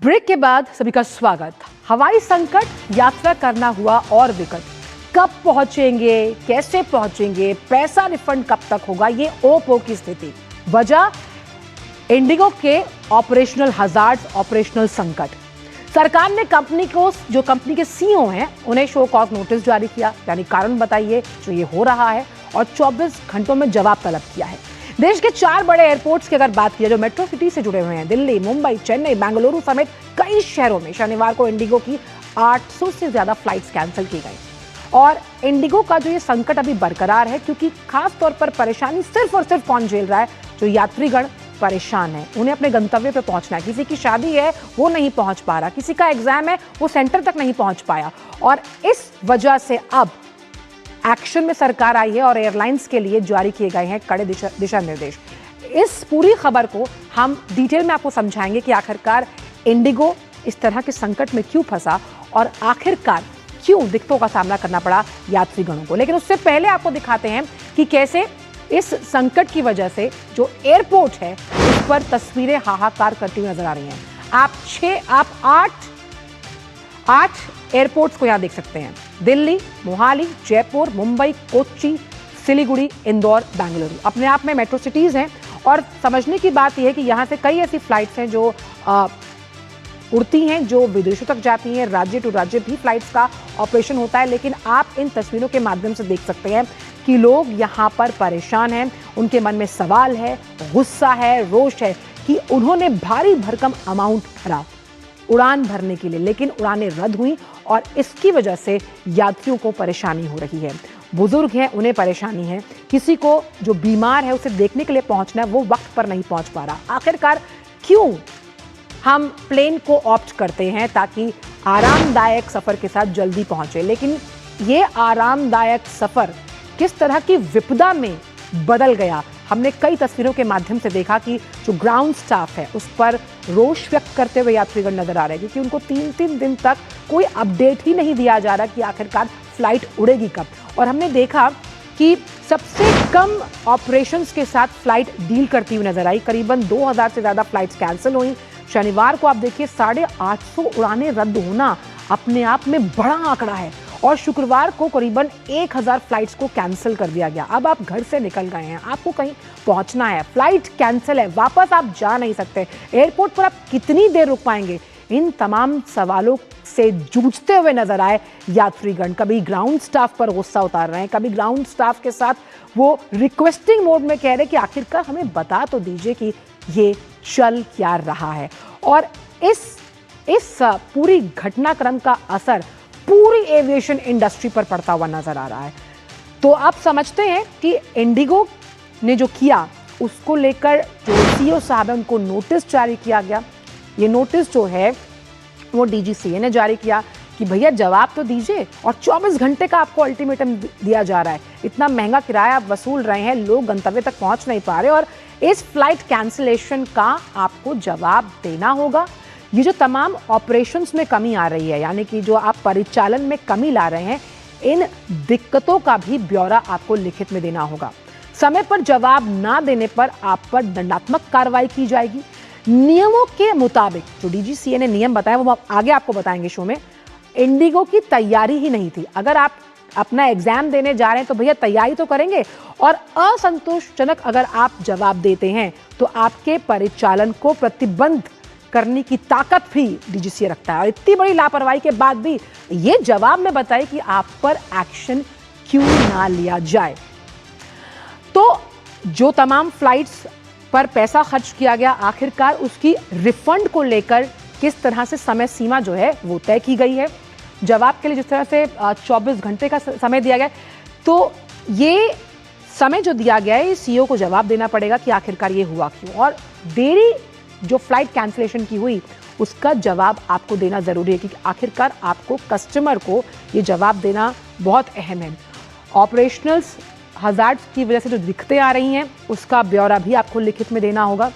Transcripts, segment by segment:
Break के बाद सभी का स्वागत। हवाई संकट, यात्रा करना हुआ और विकट। कब पहुंचेंगे, कैसे पहुंचेंगे, पैसा रिफंड कब तक होगा, ये ओपो की स्थिति। वजह इंडिगो के ऑपरेशनल हजार्ड्स, ऑपरेशनल संकट। सरकार ने जो कंपनी के सीईओ हैं उन्हें शो कॉज नोटिस जारी किया, यानी कारण बताइए जो ये हो रहा है, और 24 घंटों में जवाब तलब किया है। देश के 4 बड़े एयरपोर्ट्स की अगर बात की जो मेट्रो सिटी से जुड़े हुए हैं, दिल्ली, मुंबई, चेन्नई, बेंगलुरु समेत कई शहरों में शनिवार को इंडिगो की 800 से ज्यादा फ्लाइट्स कैंसिल की गई। और इंडिगो का जो ये संकट अभी बरकरार है, क्योंकि खास तौर पर परेशानी सिर्फ और सिर्फ कौन झेल रहा है? जो यात्रीगण परेशान है, उन्हें अपने गंतव्य पे पहुंचना है। किसी की शादी है वो नहीं पहुंच पा रहा, किसी का एग्जाम है वो सेंटर तक नहीं पहुंच पाया, और इस वजह से अब एक्शन में सरकार आई है और एयरलाइंस के लिए जारी किए गए हैं कड़े दिशा निर्देश। इस पूरी खबर को हम डिटेल में आपको समझाएंगे कि आखिरकार इंडिगो इस तरह के संकट में क्यों फंसा और आखिरकार क्यों दिक्कतों का सामना करना पड़ा यात्रीगणों को। लेकिन उससे पहले आपको दिखाते हैं कि कैसे इस संकट की वजह से जो एयरपोर्ट है उस पर तस्वीरें हाहाकार करती हुई नजर आ रही हैं। आप 8 एयरपोर्ट्स को यहां देख सकते हैं। दिल्ली, मोहाली, जयपुर, मुंबई, कोच्चि, सिलीगुड़ी, इंदौर, बेंगलुरु अपने आप में मेट्रो सिटीज हैं। और समझने की बात यह है कि यहां से कई ऐसी फ्लाइट्स हैं जो उड़ती हैं, जो विदेशों तक जाती हैं। राज्य टू राज्य भी फ्लाइट्स का ऑपरेशन होता है। लेकिन आप इन तस्वीरों के माध्यम से देख सकते हैं कि लोग यहां पर परेशान हैं। उनके मन में सवाल है, गुस्सा है, रोष है कि उन्होंने भारी भरकम अमाउंट भरा उड़ान भरने के लिए, लेकिन उड़ानें रद्द हुई और इसकी वजह से यात्रियों को परेशानी हो रही है। बुजुर्ग हैं, उन्हें परेशानी है। किसी को जो बीमार है उसे देखने के लिए पहुंचना है, वो वक्त पर नहीं पहुंच पा रहा। आखिरकार क्यों हम प्लेन को ऑप्ट करते हैं ताकि आरामदायक सफर के साथ जल्दी पहुंचे, लेकिन ये आरामदायक सफर किस तरह की विपदा में बदल गया। हमने कई तस्वीरों के माध्यम से देखा कि जो ग्राउंड स्टाफ है उस पर रोष व्यक्त करते हुए यात्रीगण नजर आ रहे हैं, क्योंकि उनको 3-3 दिन तक कोई अपडेट ही नहीं दिया जा रहा कि आखिरकार फ्लाइट उड़ेगी कब। और हमने देखा कि सबसे कम ऑपरेशंस के साथ फ्लाइट डील करती हुई नजर आई। करीबन 2000 से ज्यादा फ्लाइट्स कैंसिल हुई। शनिवार को आप देखिए 850 उड़ानें रद्द होना अपने आप में बड़ा आंकड़ा है। और शुक्रवार को करीबन 1000 फ्लाइट्स को कैंसिल कर दिया गया। अब आप घर से निकल गए हैं, आपको कहीं पहुंचना है, फ्लाइट कैंसिल है, वापस आप जा नहीं सकते, एयरपोर्ट पर आप कितनी देर रुक पाएंगे? इन तमाम सवालों से जूझते हुए नजर आए यात्रीगण। कभी ग्राउंड स्टाफ पर गुस्सा उतार रहे हैं, कभी ग्राउंड स्टाफ के साथ वो रिक्वेस्टिंग मोड में कह रहे कि आखिरकार हमें बता तो दीजिए कि ये चल क्या रहा है। और इस पूरी घटनाक्रम का असर पूरी एविएशन इंडस्ट्री पर पड़ता हुआ नजर आ रहा है। तो आप समझते हैं कि इंडिगो ने जो किया उसको लेकर जो सीईओ साहब है उनको नोटिस जारी किया गया। ये नोटिस जो है वो डीजीसीए ने जारी किया कि भैया जवाब तो दीजिए, और 24 घंटे का आपको अल्टीमेटम दिया जा रहा है। इतना महंगा किराया आप वसूल रहे हैं, लोग गंतव्य तक पहुंच नहीं पा रहे, और इस फ्लाइट कैंसिलेशन का आपको जवाब देना होगा। ये जो तमाम ऑपरेशंस में कमी आ रही है, यानी कि जो आप परिचालन में कमी ला रहे हैं, इन दिक्कतों का भी ब्यौरा आपको लिखित में देना होगा। समय पर जवाब ना देने पर आप पर दंडात्मक कार्रवाई की जाएगी। नियमों के मुताबिक जो डीजीसीए ने नियम बताया वो आगे आपको बताएंगे शो में। इंडिगो की तैयारी ही नहीं थी। अगर आप अपना एग्जाम देने जा रहे हैं तो भैया तैयारी तो करेंगे, और असंतोषजनक अगर आप जवाब देते हैं तो आपके परिचालन को प्रतिबंध करने की ताकत भी डीजीसीए रखता है। और इतनी बड़ी लापरवाही के बाद भी ये जवाब में बताए कि आप पर एक्शन क्यों ना लिया जाए। तो जो तमाम फ्लाइट्स पर पैसा खर्च किया गया, आखिरकार उसकी रिफंड को लेकर किस तरह से समय सीमा जो है वो तय की गई है। जवाब के लिए जिस तरह से 24 घंटे का समय दिया गया, तो ये समय जो दिया गया है सीईओ को जवाब देना पड़ेगा कि आखिरकार ये हुआ क्यों। और देरी जो फ्लाइट कैंसिलेशन की हुई उसका जवाब आपको देना जरूरी है, क्योंकि आखिरकार आपको कस्टमर को ये जवाब देना बहुत अहम है। ऑपरेशनल्स हजार्ड्स की वजह से जो दिक्कतें आ रही हैं उसका ब्यौरा भी आपको लिखित में देना होगा,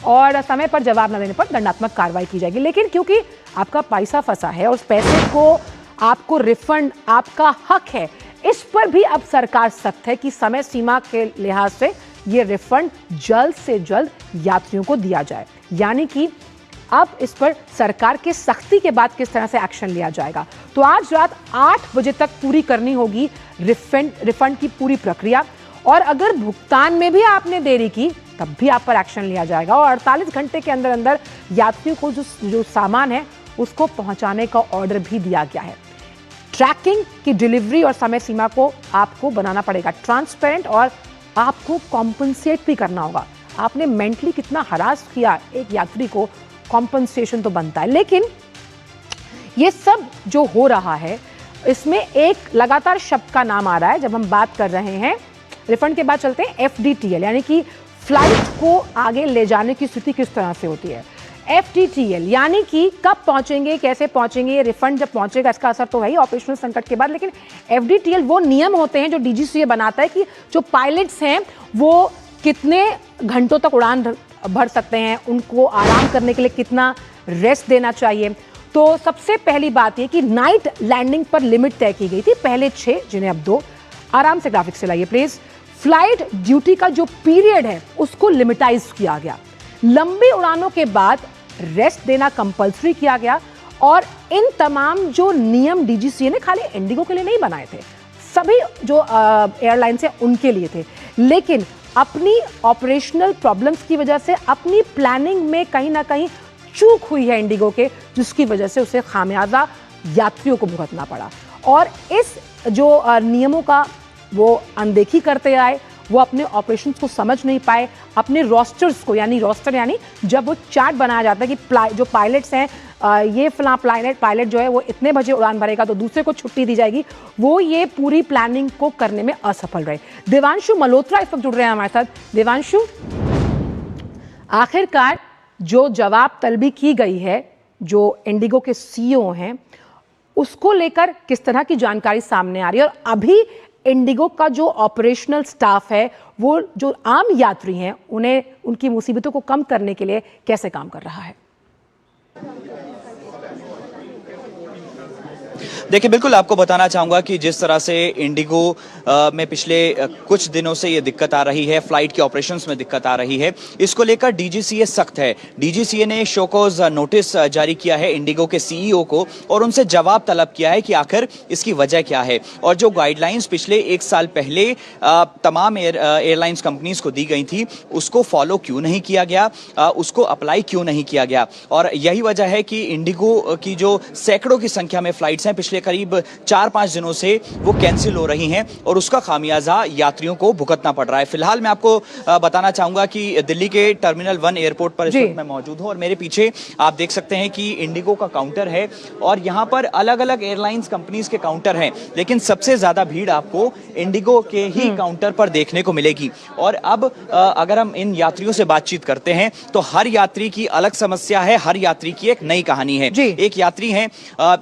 और समय पर जवाब न देने पर दंडात्मक कार्रवाई की जाएगी। लेकिन क्योंकि आपका पैसा फंसा है और उस पैसे को आपको रिफंड आपका हक है, इस पर भी अब सरकार सख्त है कि समय सीमा के लिहाज से ये रिफंड जल्द से जल्द यात्रियों को दिया जाए। यानी कि अब इस पर सरकार के सख्ती के बाद किस तरह से एक्शन लिया जाएगा। तो आज रात 8 बजे तक पूरी करनी होगी रिफंड की पूरी प्रक्रिया, और अगर भुगतान में भी आपने देरी की तब भी आप पर एक्शन लिया जाएगा, और 48 घंटे के अंदर अंदर यात्रियों को जो सामान है उसको पहुंचाने का ऑर्डर भी दिया गया है। ट्रैकिंग की डिलीवरी और समय सीमा को आपको बनाना पड़ेगा ट्रांसपेरेंट, और आपको कॉम्पनसेट भी करना होगा। आपने मेंटली कितना हरास किया एक यात्री को, कॉम्पनसेशन तो बनता है। लेकिन ये सब जो हो रहा है इसमें एक लगातार शब्द का नाम आ रहा है जब हम बात कर रहे हैं रिफंड के बाद। चलते हैं FDTL, यानी कि फ्लाइट को आगे ले जाने की स्थिति किस तरह से होती है। FDTL यानी कि कब पहुंचेंगे, कैसे पहुंचेंगे, रिफंड जब पहुंचेगा इसका असर तो है ही ऑपरेशनल संकट के बाद। लेकिन FDTL वो नियम होते हैं जो DGCA बनाता है कि जो पायलट्स हैं वो कितने घंटों तक उड़ान भर सकते हैं, उनको आराम करने के लिए कितना रेस्ट देना चाहिए। तो सबसे पहली बात ये कि नाइट लैंडिंग पर लिमिट तय की गई थी, पहले 6 जिन्हें अब 2। आराम से ग्राफिक्स से लाइए प्लीज। फ्लाइट ड्यूटी का जो पीरियड है उसको लिमिटाइज किया गया। लंबी उड़ानों के बाद रेस्ट देना कंपलसरी किया गया, और इन तमाम जो नियम DGCA ने खाली इंडिगो के लिए नहीं बनाए थे, सभी जो एयरलाइंस हैं उनके लिए थे। लेकिन अपनी ऑपरेशनल प्रॉब्लम्स की वजह से अपनी प्लानिंग में कहीं ना कहीं चूक हुई है इंडिगो के, जिसकी वजह से उसे खामियाजा यात्रियों को भुगतना पड़ा। और इस जो नियमों का वो अनदेखी करते आए, वो अपने ऑपरेशंस को समझ नहीं पाए, अपने रोस्टर्स को, यानी रोस्टर यानी जब वो चार्ट बनाया जाता है कि जो पायलट्स हैं ये फला पायलट जो है वो इतने बजे उड़ान भरेगा तो दूसरे को छुट्टी दी जाएगी, वो ये पूरी प्लानिंग को करने में असफल रहे। देवांशु मल्होत्रा इस वक्त जुड़ रहे हैं हमारे साथ। देवांशु, आखिरकार जो जवाब तलबी की गई है जो इंडिगो के CEO हैं उसको लेकर किस तरह की जानकारी सामने आ रही है, और अभी इंडिगो का जो ऑपरेशनल स्टाफ है वो जो आम यात्री हैं उन्हें उनकी मुसीबतों को कम करने के लिए कैसे काम कर रहा है? देखिए, बिल्कुल आपको बताना चाहूंगा कि जिस तरह से इंडिगो में पिछले कुछ दिनों से ये दिक्कत आ रही है, फ्लाइट के ऑपरेशंस में दिक्कत आ रही है, इसको लेकर DGCA सख्त है। DGCA ने शोकॉज नोटिस जारी किया है इंडिगो के CEO को, और उनसे जवाब तलब किया है कि आखिर इसकी वजह क्या है, और जो गाइडलाइंस पिछले 1 साल पहले तमाम एयरलाइंस कंपनीज को दी गई थी उसको फॉलो क्यों नहीं किया गया, उसको अप्लाई क्यों नहीं किया गया। और यही वजह है कि इंडिगो की जो सैकड़ों की संख्या में फ्लाइट्स हैं पिछले करीब 4-5 दिनों से वो कैंसिल हो रही हैं, और उसका खामियाजा यात्रियों को भुगतना पड़ रहा है। फिलहाल मैं आपको बताना चाहूंगा कि दिल्ली के टर्मिनल 1 एयरपोर्ट पर इस वक्त मैं मौजूद हूं, और मेरे पीछे आप देख सकते हैं कि इंडिगो का काउंटर है, और यहां पर अलग अलग एयरलाइंस कंपनीज के काउंटर हैं, लेकिन सबसे ज्यादा भीड़ आपको इंडिगो के ही काउंटर पर देखने को मिलेगी। और अब अगर हम इन यात्रियों से बातचीत करते हैं तो हर यात्री की अलग समस्या है, हर यात्री की एक नई कहानी है। एक यात्री है,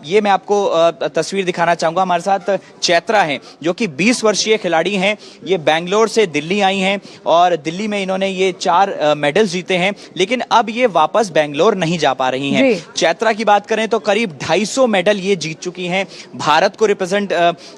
ये मैं आपको तस्वीर दिखाना चाहूंगा, हमारे साथ चैत्रा हैं जो कि 20 वर्षीय खिलाड़ी हैं। ये बेंगलोर से दिल्ली आई हैं और दिल्ली में इन्होंने ये 4 मेडल जीते हैं, लेकिन अब ये वापस बेंगलोर नहीं जा पा रही हैं। चैत्रा की बात करें तो करीब 250 मेडल ये जीत चुकी हैं। भारत को रिप्रेजेंट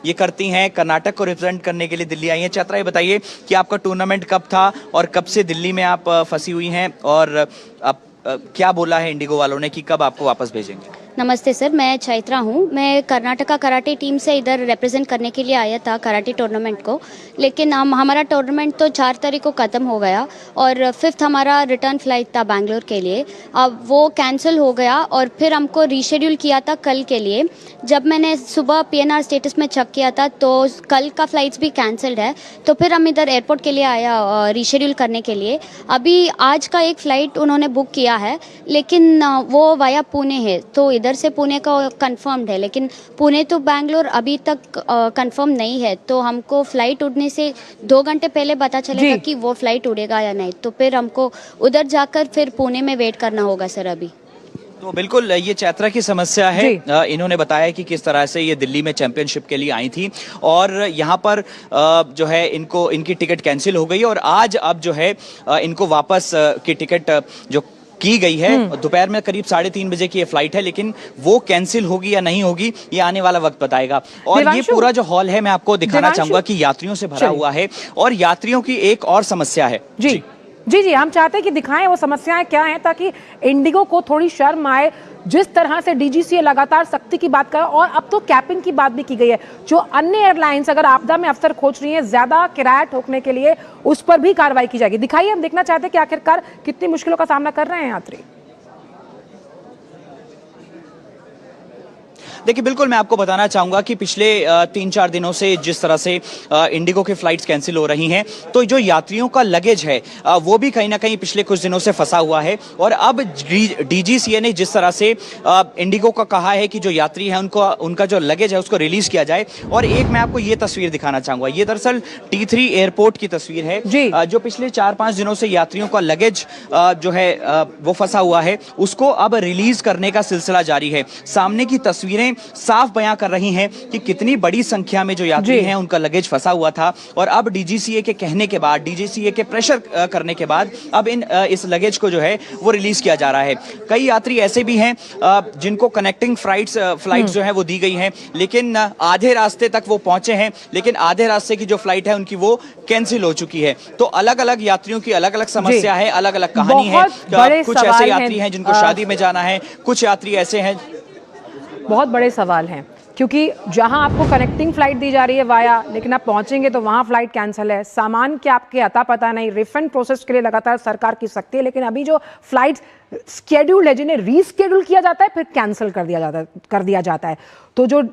ये करती हैं, कर्नाटक को रिप्रेजेंट करने के लिए दिल्ली आई हैं। चैत्रा, ये बताइए कि आपका टूर्नामेंट कब था और कब से दिल्ली में आप फंसी हुई हैं, और अब क्या बोला है इंडिगो वालों ने कि कब आपको वापस भेजेंगे? नमस्ते सर, मैं चैत्रा हूँ। मैं कर्नाटका कराटे टीम से इधर रिप्रेजेंट करने के लिए आया था कराटे टूर्नामेंट को, लेकिन हमारा टूर्नामेंट तो 4 तारीख को ख़त्म हो गया, और 5th हमारा रिटर्न फ्लाइट था बैंगलोर के लिए। अब वो कैंसिल हो गया, और फिर हमको रीशेड्यूल किया था कल के लिए। जब मैंने सुबह PNR स्टेटस में चेक किया था तो कल का फ्लाइट्स भी कैंसल्ड है, तो फिर हम इधर एयरपोर्ट के लिए आया रीशेड्यूल करने के लिए। अभी आज का एक फ़्लाइट उन्होंने बुक किया है, लेकिन वो वाया पुणे है, तो इधर से पुणे का कंफर्म्ड है, लेकिन पुणे तो बैंगलोर अभी तक कंफर्म नहीं है। तो हमको फ्लाइट उड़ने से 2 घंटे पहले पता चलेगा कि वो फ्लाइट उड़ेगा या नहीं, तो फिर हमको उधर जाकर फिर पुणे में वेट करना होगा सर अभी। तो बिल्कुल ये चैत्रा की समस्या है। इन्होंने बताया कि किस तरह से ये दिल्ली में चैंपियनशिप के लिए आई थी, और यहाँ पर जो है इनकी टिकट कैंसिल हो गई, और आज अब जो है इनको वापस की टिकट जो की गई है। दोपहर में करीब 3:30 बजे की ये फ्लाइट है, लेकिन वो कैंसिल होगी या नहीं होगी ये आने वाला वक्त बताएगा। और ये पूरा जो हॉल है मैं आपको दिखाना चाहूंगा कि यात्रियों से भरा हुआ है, और यात्रियों की एक और समस्या है। जी जी जी, हम चाहते हैं कि दिखाएं वो समस्याएं क्या हैं, ताकि इंडिगो को थोड़ी शर्म आए। जिस तरह से डीजीसीए लगातार सख्ती की बात कर रहा है, और अब तो कैपिंग की बात भी की गई है। जो अन्य एयरलाइंस अगर आपदा में अफसर खोज रही हैं ज्यादा किराया ठोकने के लिए, उस पर भी कार्रवाई की जाएगी। दिखाइए, हम देखना चाहते हैं कि आखिरकार कितनी मुश्किलों का सामना कर रहे हैं यात्री। देखिए, बिल्कुल मैं आपको बताना चाहूंगा कि पिछले 3-4 दिनों से जिस तरह से इंडिगो की फ्लाइट्स कैंसिल हो रही हैं, तो जो यात्रियों का लगेज है वो भी कहीं ना कहीं पिछले कुछ दिनों से फंसा हुआ है। और अब डीजीसीए ने जिस तरह से इंडिगो का कहा है कि जो यात्री हैं उनको उनका जो लगेज है उसको रिलीज किया जाए। और एक मैं आपको ये तस्वीर दिखाना चाहूंगा, ये दरअसल T3 एयरपोर्ट की तस्वीर है, जो पिछले 4-5 दिनों से यात्रियों का लगेज जो है वो फंसा हुआ है, उसको अब रिलीज करने का सिलसिला जारी है। सामने की तस्वीरें साफ बयां कर रही हैं कि कितनी बड़ी संख्या में जो यात्री हैं उनका लगेज फंसा हुआ था। और अब डीजीसीए के कहने के बाद, डीजीसीए के प्रेशर करने के बाद अब इस लगेज को जो है वो रिलीज किया जा रहा है। कई यात्री ऐसे भी हैं जिनको कनेक्टिंग फ्लाइट्स जो है वो दी गई हैं, लेकिन आधे रास्ते तक वो पहुंचे हैं, लेकिन आधे रास्ते की जो फ्लाइट है उनकी वो कैंसिल हो चुकी है। तो अलग अलग यात्रियों की अलग अलग समस्या है, अलग अलग कहानी है। कुछ ऐसे यात्री हैं जिनको शादी में जाना है, कुछ यात्री ऐसे हैं। बहुत बड़े सवाल हैं, क्योंकि जहां आपको कनेक्टिंग फ्लाइट दी जा रही है वाया, लेकिन आप पहुंचेंगे तो वहां फ्लाइट कैंसिल है, सामान के आपके अता पता नहीं, रिफंड प्रोसेस के लिए लगातार सरकार की सख्ती है। लेकिन अभी जो फ्लाइट स्केड्यूल है, जिन्हें रीस्केड्यूल किया जाता है फिर कैंसिल कर दिया जाता है। तो जो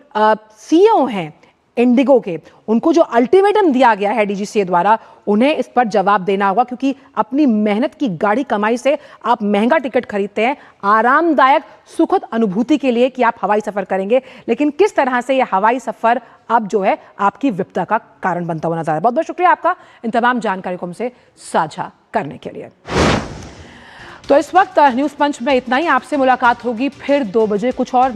सीईओ हैं इंडिगो के, उनको जो अल्टीमेटम दिया गया है डीजीसीए द्वारा, उन्हें इस पर जवाब देना होगा। क्योंकि अपनी मेहनत की गाढ़ी कमाई से आप महंगा टिकट खरीदते हैं आरामदायक सुखद अनुभूति के लिए कि आप हवाई सफर करेंगे, लेकिन किस तरह से यह हवाई सफर अब जो है आपकी विपदा का कारण बनता हुआ नजर आ रहा है। बहुत बहुत शुक्रिया आपका इन तमाम जानकारी को हमसे साझा करने के लिए। तो इस वक्त न्यूज पंच में इतना ही। आपसे मुलाकात होगी फिर 2 बजे कुछ और